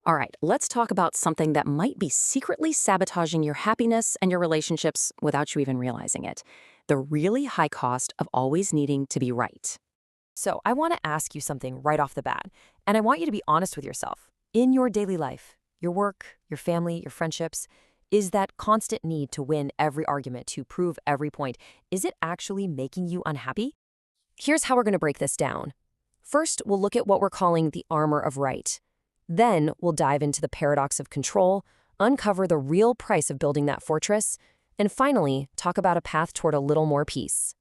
All right, let's talk about something that might be secretly sabotaging your happiness and your relationships without you even realizing it. The really high cost of always needing to be right. So, I want to ask you something right off the bat, and I want you to be honest with yourself. In your daily life, your work, your family, your friendships, is that constant need to win every argument, to prove every point, is it actually making you unhappy? Here's how we're going to break this down. First, we'll look at what we're calling the armor of right. Then, we'll dive into the paradox of control, uncover the real price of building that fortress, and finally, talk about a path toward a little more peace.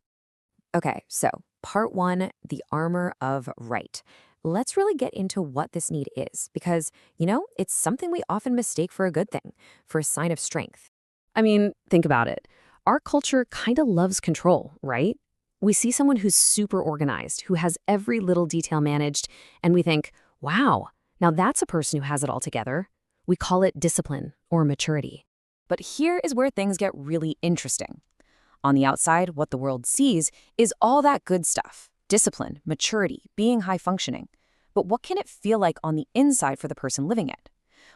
Okay, so part one, the armor of right. Let's really get into what this need is because, it's something we often mistake for a good thing, for a sign of strength. I mean, think about it. Our culture kind of loves control, right? We see someone who's super organized, who has every little detail managed, and we think, wow, now that's a person who has it all together. We call it discipline or maturity. But here is where things get really interesting. On the outside, what the world sees is all that good stuff: discipline, maturity, being high functioning. But what can it feel like on the inside for the person living it?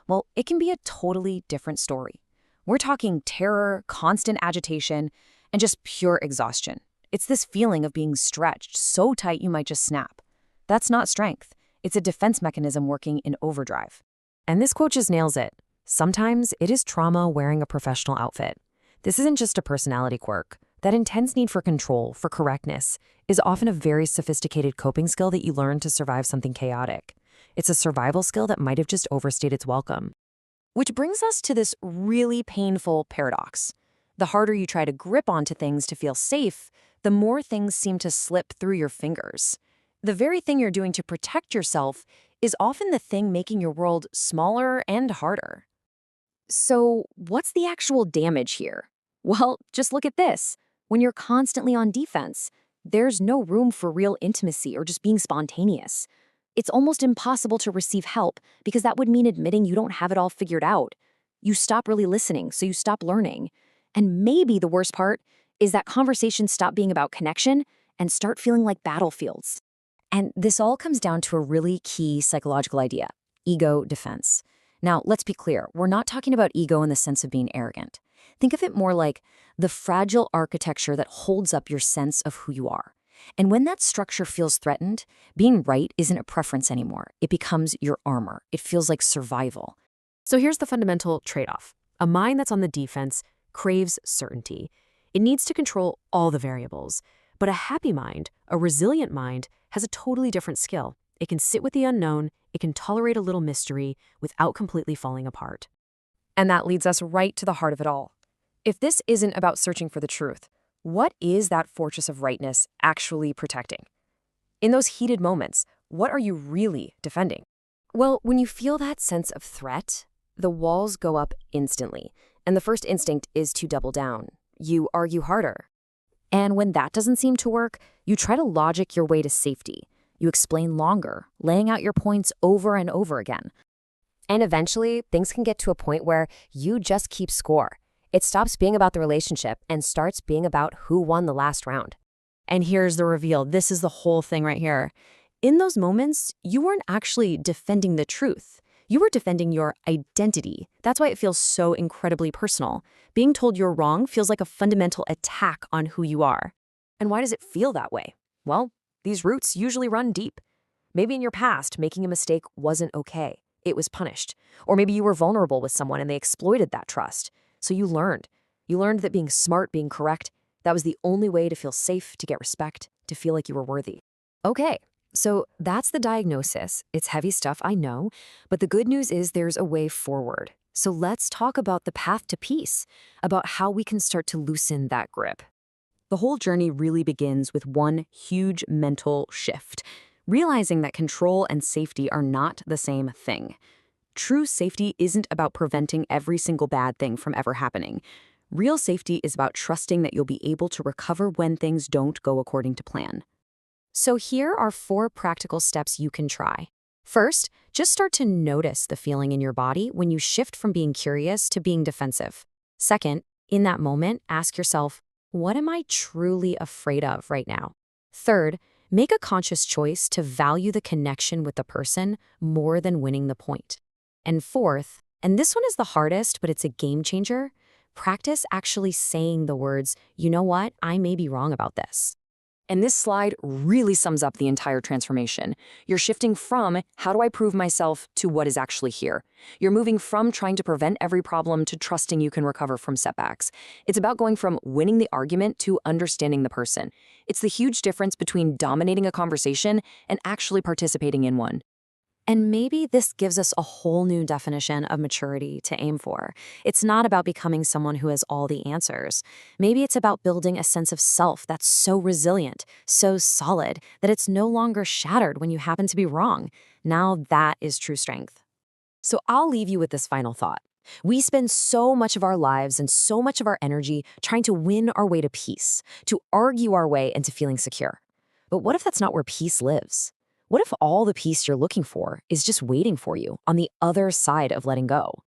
Well, it can be a totally different story. We're talking terror, constant agitation, and just pure exhaustion. It's this feeling of being stretched so tight you might just snap. That's not strength. It's a defense mechanism working in overdrive. And this quote just nails it. Sometimes it is trauma wearing a professional outfit. This isn't just a personality quirk. That intense need for control, for correctness, is often a very sophisticated coping skill that you learn to survive something chaotic. It's a survival skill that might have just overstayed its welcome. Which brings us to this really painful paradox. The harder you try to grip onto things to feel safe, the more things seem to slip through your fingers. The very thing you're doing to protect yourself is often the thing making your world smaller and harder. So, what's the actual damage here? Well, just look at this. When you're constantly on defense, there's no room for real intimacy or just being spontaneous. It's almost impossible to receive help because that would mean admitting you don't have it all figured out. You stop really listening, so you stop learning. And maybe the worst part is that conversations stop being about connection and start feeling like battlefields. And this all comes down to a really key psychological idea: ego defense. Now, let's be clear, we're not talking about ego in the sense of being arrogant. Think of it more like the fragile architecture that holds up your sense of who you are. And when that structure feels threatened, being right isn't a preference anymore. It becomes your armor. It feels like survival. So here's the fundamental trade-off. A mind that's on the defense craves certainty. It needs to control all the variables. But a happy mind, a resilient mind, has a totally different skill. It can sit with the unknown, it can tolerate a little mystery without completely falling apart. And that leads us right to the heart of it all. If this isn't about searching for the truth, what is that fortress of rightness actually protecting? In those heated moments, what are you really defending? Well, when you feel that sense of threat, the walls go up instantly, and the first instinct is to double down. You argue harder. And when that doesn't seem to work, you try to logic your way to safety. You explain longer, laying out your points over and over again. And eventually, things can get to a point where you just keep score. It stops being about the relationship and starts being about who won the last round. And here's the reveal. This is the whole thing right here. In those moments, you weren't actually defending the truth. You were defending your identity. That's why it feels so incredibly personal. Being told you're wrong feels like a fundamental attack on who you are. And why does it feel that way? Well, these roots usually run deep. Maybe in your past, making a mistake wasn't okay. It was punished. Or maybe you were vulnerable with someone and they exploited that trust. So you learned. You learned that being smart, being correct, that was the only way to feel safe, to get respect, to feel like you were worthy. Okay, so that's the diagnosis. It's heavy stuff, I know, but the good news is there's a way forward. So let's talk about the path to peace, about how we can start to loosen that grip. The whole journey really begins with one huge mental shift, realizing that control and safety are not the same thing. True safety isn't about preventing every single bad thing from ever happening. Real safety is about trusting that you'll be able to recover when things don't go according to plan. So here are 4 practical steps you can try. First, just start to notice the feeling in your body when you shift from being curious to being defensive. Second, in that moment, ask yourself, what am I truly afraid of right now? Third, make a conscious choice to value the connection with the person more than winning the point. And fourth, and this one is the hardest, but it's a game changer, practice actually saying the words, you know what, I may be wrong about this. And this slide really sums up the entire transformation. You're shifting from, how do I prove myself, to what is actually here. You're moving from trying to prevent every problem to trusting you can recover from setbacks. It's about going from winning the argument to understanding the person. It's the huge difference between dominating a conversation and actually participating in one. And maybe this gives us a whole new definition of maturity to aim for. It's not about becoming someone who has all the answers. Maybe it's about building a sense of self that's so resilient, so solid, that it's no longer shattered when you happen to be wrong. Now that is true strength. So I'll leave you with this final thought. We spend so much of our lives and so much of our energy trying to win our way to peace, to argue our way into feeling secure. But what if that's not where peace lives? What if all the peace you're looking for is just waiting for you on the other side of letting go?